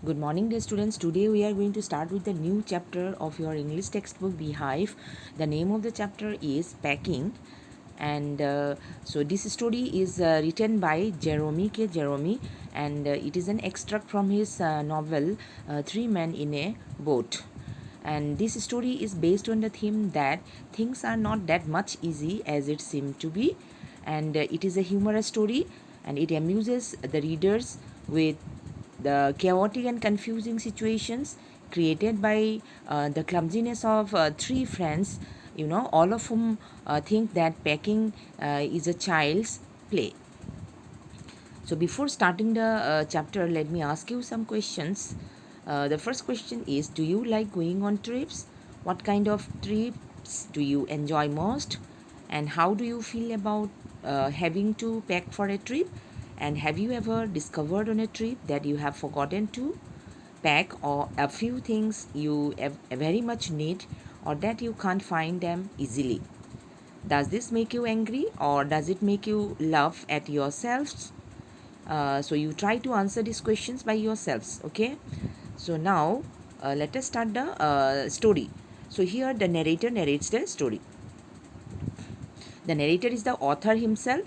Good morning, dear students. Today we are going to start with the new chapter of your English textbook Beehive. The name of the chapter is Packing, and so this story is written by Jeremy K. Jeremy, and it is an extract from his novel Three Men in a Boat. And this story is based on the theme that things are not that much easy as it seemed to be, and it is a humorous story, and it amuses the readers with the chaotic and confusing situations created by the clumsiness of three friends, all of whom think that packing is a child's play. So, before starting the chapter, let me ask you some questions. The first question is: do you like going on trips? What kind of trips do you enjoy most? And how do you feel about having to pack for a trip? And have you ever discovered on a trip that you have forgotten to pack, or a few things you very much need, or that you can't find them easily? Does this make you angry, or does it make you laugh at yourselves? So you try to answer these questions by yourselves. Okay, so now let us start the story. So here the narrator narrates the story. The narrator is the author himself.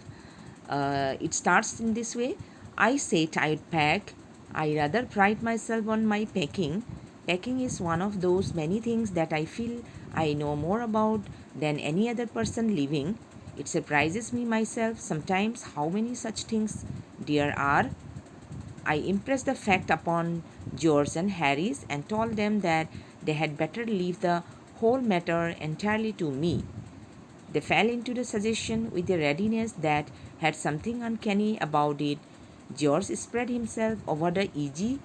It starts in this way: I said I'd pack. I rather pride myself on my packing. Packing is one of those many things that I feel I know more about than any other person living. It surprises me myself sometimes how many such things there are. I impressed the fact upon George and Harris and told them that they had better leave the whole matter entirely to me. They fell into the suggestion with a readiness that had something uncanny about it. George spread himself over the easy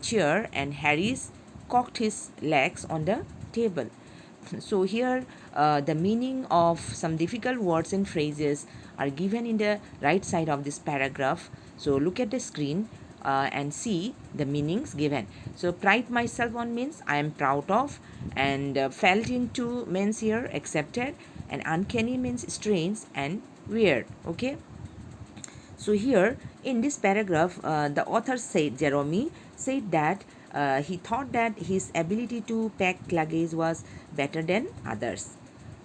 chair, and Harris cocked his legs on the table. So here the meaning of some difficult words and phrases are given in the right side of this paragraph. So look at the screen and see the meanings given. So pride myself on means I am proud of, and felt into means here accepted, and uncanny means strange and weird. Okay, so here in this paragraph, the author said, Jeremy said that he thought that his ability to pack luggage was better than others.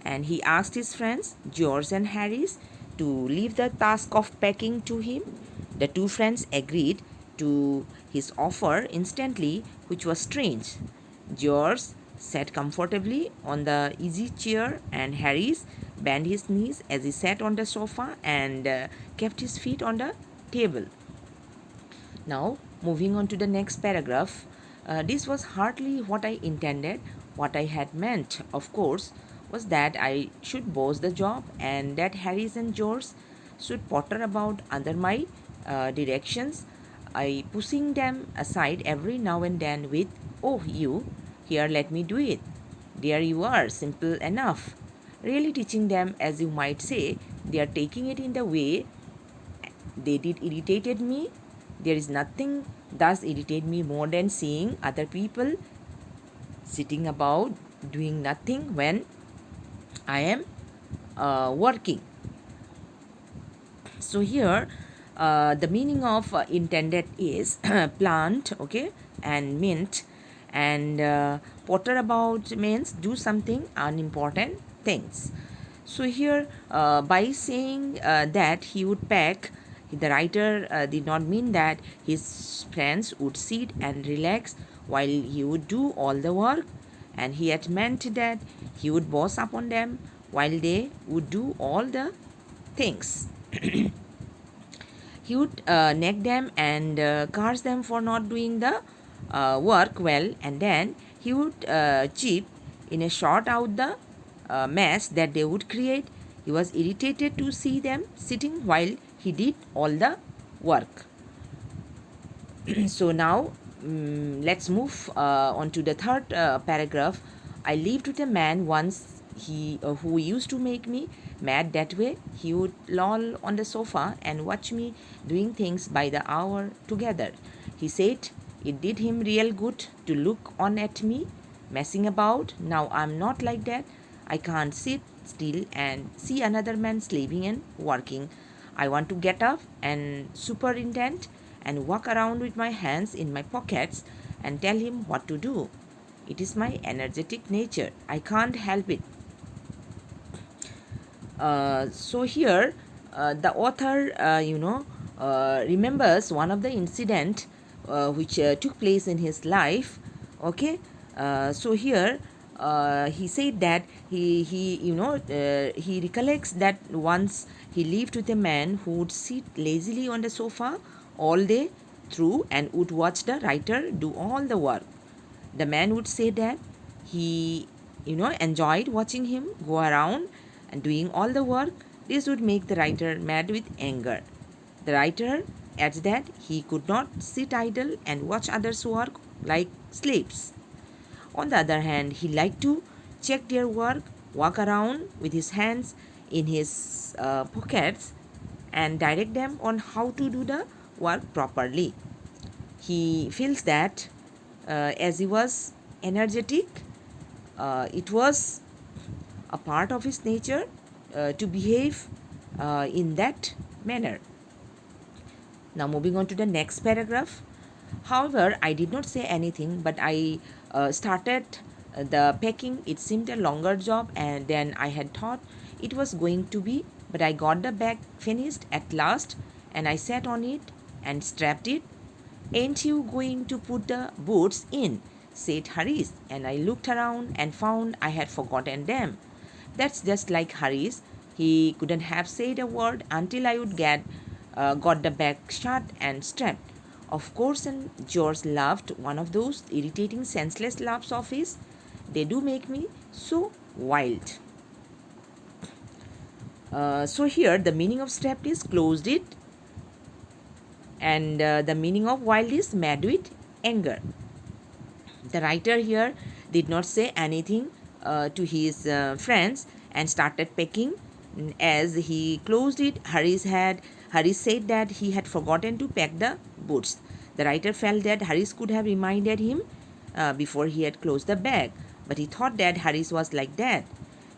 And he asked his friends, George and Harris, to leave the task of packing to him. The two friends agreed to his offer instantly, which was strange. George sat comfortably on the easy chair, and Harris bent his knees as he sat on the sofa and kept his feet on the table. Now, moving on to the next paragraph, this was hardly what I intended. What I had meant, of course, was that I should boss the job and that Harris and George should potter about under my directions. I pushing them aside every now and then with, "Oh, you, here, let me do it. There you are, simple enough." Really teaching them, as you might say, they are taking it in the way they did irritated me. There is nothing thus irritate me more than seeing other people sitting about doing nothing when I am working. So here the meaning of intended is plant, okay, and mint, and potter about means do something unimportant things. So here by saying that he would pack, the writer did not mean that his friends would sit and relax while he would do all the work, and he had meant that he would boss upon them while they would do all the things. He would nag them and curse them for not doing the work well, and then he would chip in a short out the mess that they would create. He was irritated to see them sitting while he did all the work. So now let's move on to the third paragraph. I lived with a man once who used to make me mad that way. He would loll on the sofa and watch me doing things by the hour together. He said it did him real good to look on at me messing about. Now I'm not like that. I can't sit still and see another man slaving and working. I want to get up and superintend and walk around with my hands in my pockets and tell him what to do. It is my energetic nature. I can't help it. So here, the author, remembers one of the incident which took place in his life. Okay, so here he said that he recollects that once he lived with a man who would sit lazily on the sofa all day through and would watch the writer do all the work. The man would say that he enjoyed watching him go around and doing all the work. This would make the writer mad with anger. The writer adds that he could not sit idle and watch others work like slaves. On the other hand, he liked to check their work, walk around with his hands in his pockets, and direct them on how to do the work properly. He feels that as he was energetic, it was a part of his nature to behave in that manner. Now, moving on to the next paragraph. However, I did not say anything, but I started the packing. It seemed a longer job and than I had thought it was going to be, but I got the bag finished at last and I sat on it and strapped it. Ain't you going to put the boots in? Said Haris, and I looked around and found I had forgotten them. That's just like Haris. He couldn't have said a word until I would got the bag shut and strapped. Of course, and George laughed, one of those irritating, senseless laughs of his. They do make me so wild. So here the meaning of strapped is closed it, and the meaning of wild is mad with anger. The writer here did not say anything to his friends and started packing. As he closed it, Harris said that he had forgotten to pack the boots. The writer felt that Harris could have reminded him before he had closed the bag, but he thought that Harris was like that.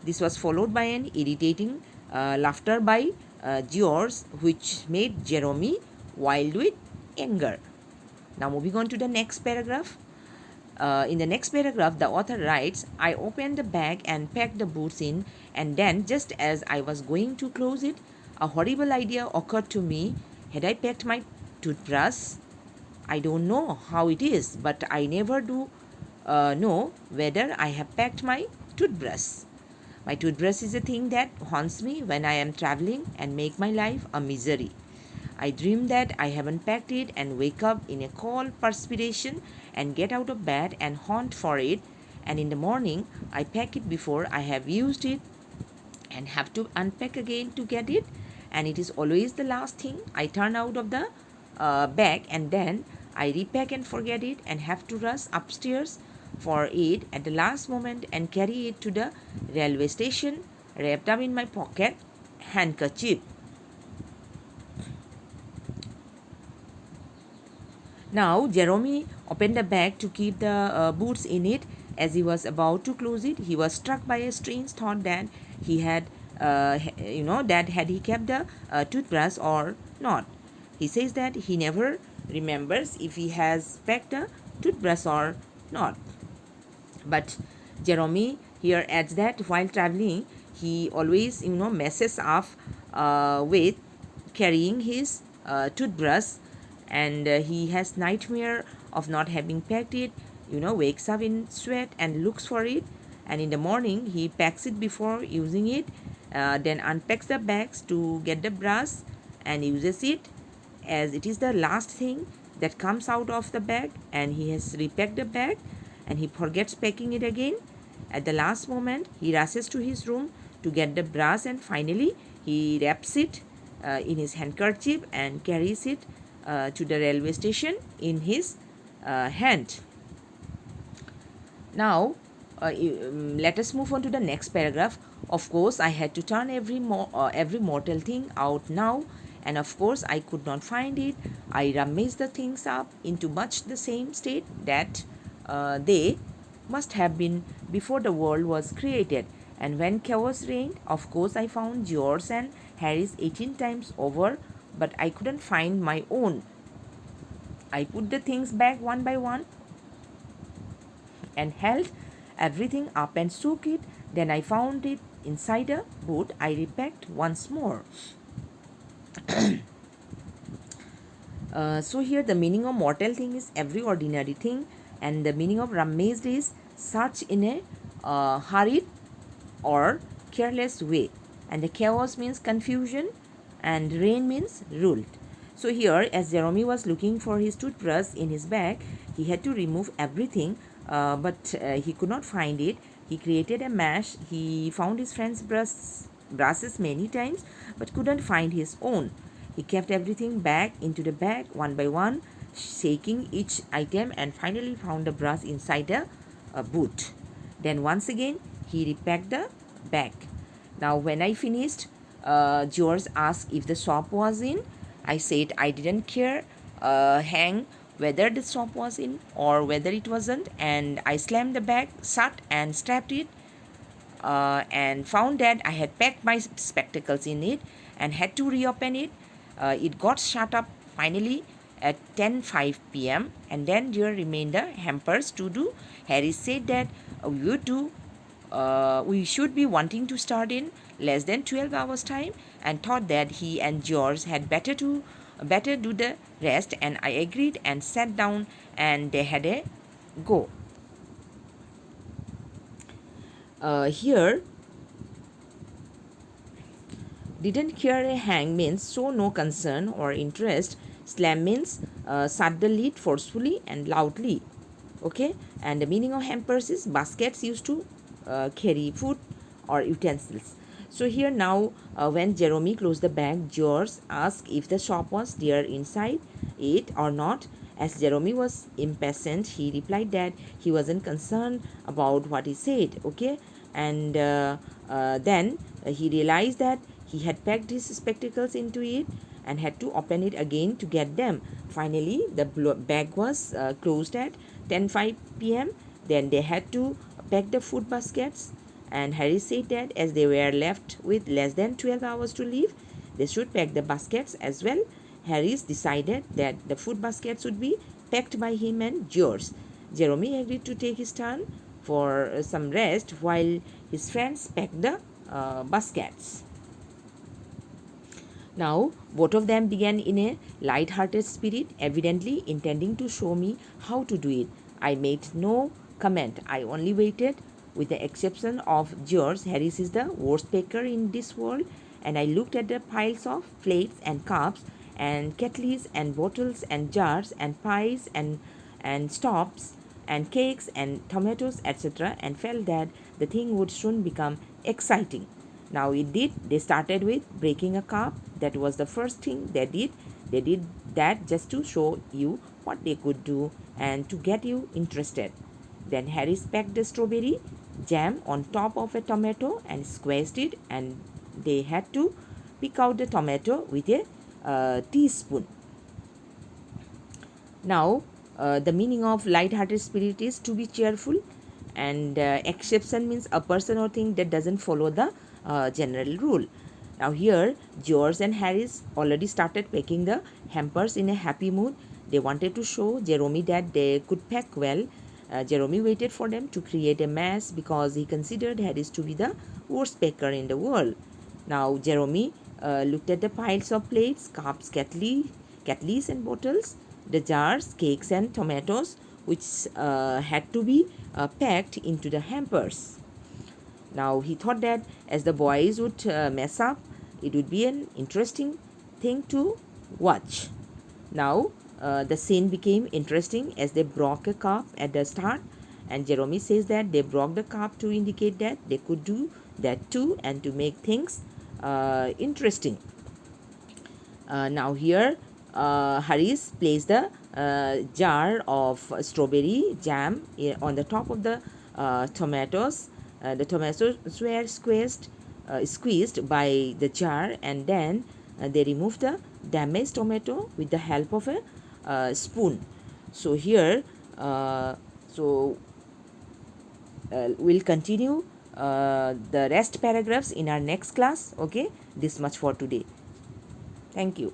This was followed by an irritating laughter by George, which made Jeremy wild with anger. Now, moving on to the next paragraph. In the next paragraph, the author writes, I opened the bag and packed the boots in, and then, just as I was going to close it, a horrible idea occurred to me. Had I packed my toothbrush? I don't know how it is, but I never do know whether I have packed my toothbrush. My toothbrush is a thing that haunts me when I am traveling and make my life a misery. I dream that I haven't packed it and wake up in a cold perspiration and get out of bed and hunt for it, and in the morning I pack it before I have used it and have to unpack again to get it, and it is always the last thing I turn out of the bag, and then I repack and forget it and have to rush upstairs for it at the last moment and carry it to the railway station wrapped up in my pocket handkerchief. Now, Jeremy opened the bag to keep the boots in it. As he was about to close it, he was struck by a strange thought that he had, that had he kept the toothbrush or not. He says that he never remembers if he has packed a toothbrush or not. But Jeremy here adds that while traveling, he always, messes up with carrying his toothbrush, and he has nightmare of not having packed it. Wakes up in sweat and looks for it, and in the morning he packs it before using it, then unpacks the bags to get the brush and uses it as it is the last thing that comes out of the bag, and he has repacked the bag and he forgets packing it again. At the last moment, he rushes to his room to get the brush, and finally he wraps it in his handkerchief and carries it to the railway station in his hand. Now, let us move on to the next paragraph. Of course, I had to turn every mortal thing out now, and of course, I could not find it. I rummaged the things up into much the same state that they must have been before the world was created. And when chaos reigned, of course, I found George and Harris 18 times over, but I couldn't find my own. I put the things back one by one and held everything up and shook it. Then I found it inside a boot. I repacked once more. So here the meaning of mortal thing is every ordinary thing, and the meaning of ramazed is such in a hurried or careless way, and the chaos means confusion, and rain means ruled. So here, as Jeremy was looking for his toothbrush in his bag, he had to remove everything, but he could not find it. He created a mess. He found his friend's brushes many times, but couldn't find his own. He kept everything back into the bag one by one, shaking each item, and finally found the brush inside a boot. Then once again, he repacked the bag. Now, when I finished, George asked if the soap was in. I said I didn't care hang whether the soap was in or whether it wasn't, and I slammed the bag shut and strapped it, and found that I had packed my spectacles in it and had to reopen it. It got shut up finally at 10:05 p.m. and then there remained the hampers to do. Harry said that we should be wanting to start in less than 12 hours time, and thought that he and George had better do the rest, and I agreed and sat down and they had a go. Here didn't care a hang means show no concern or interest. Slam means shut the lid forcefully and loudly. Okay, and the meaning of hampers is baskets used to carry food or utensils. So here now, when Jeremy closed the bag, George asked if the shop was there inside it or not. As Jeremy was impatient, he replied that he wasn't concerned about what he said. Okay, and then he realized that he had packed his spectacles into it and had to open it again to get them. Finally, the bag was closed at 10:05 p.m. Then they had to pack the food baskets, and Harry said that as they were left with less than 12 hours to leave, they should pack the baskets as well. Harris decided that the food baskets would be packed by him and George. Jeremy agreed to take his turn for some rest while his friends packed the baskets. Now, both of them began in a light-hearted spirit, evidently intending to show me how to do it. I made no comment. I only waited. With the exception of George, Harris is the worst baker in this world, and I looked at the piles of plates and cups and kettles and bottles and jars and pies and stops and cakes and tomatoes, etc., and felt that the thing would soon become exciting. Now it did. They started with breaking a cup. That was the first thing they did. They did that just to show you what they could do and to get you interested. Then Harry packed the strawberry jam on top of a tomato and squeezed it, and they had to pick out the tomato with a teaspoon. Now, the meaning of light-hearted spirit is to be cheerful, and exception means a person or thing that doesn't follow the general rule. Now here, George and Harris already started packing the hampers in a happy mood. They wanted to show Jeremy that they could pack well. Jeremy waited for them to create a mess because he considered Harris to be the worst packer in the world. Now Jeremy looked at the piles of plates, cups, kettles and bottles, the jars, cakes and tomatoes, which had to be packed into the hampers. Now he thought that as the boys would mess up, it would be an interesting thing to watch. Now the scene became interesting as they broke a cup at the start, and Jeremy says that they broke the cup to indicate that they could do that too and to make things interesting. Now here Harris placed the jar of strawberry jam on the top of the tomatoes. The tomatoes were squeezed by the jar, and then they removed the damaged tomato with the help of a spoon. So here we'll continue the rest paragraphs in our next class. Okay, this much for today. Thank you.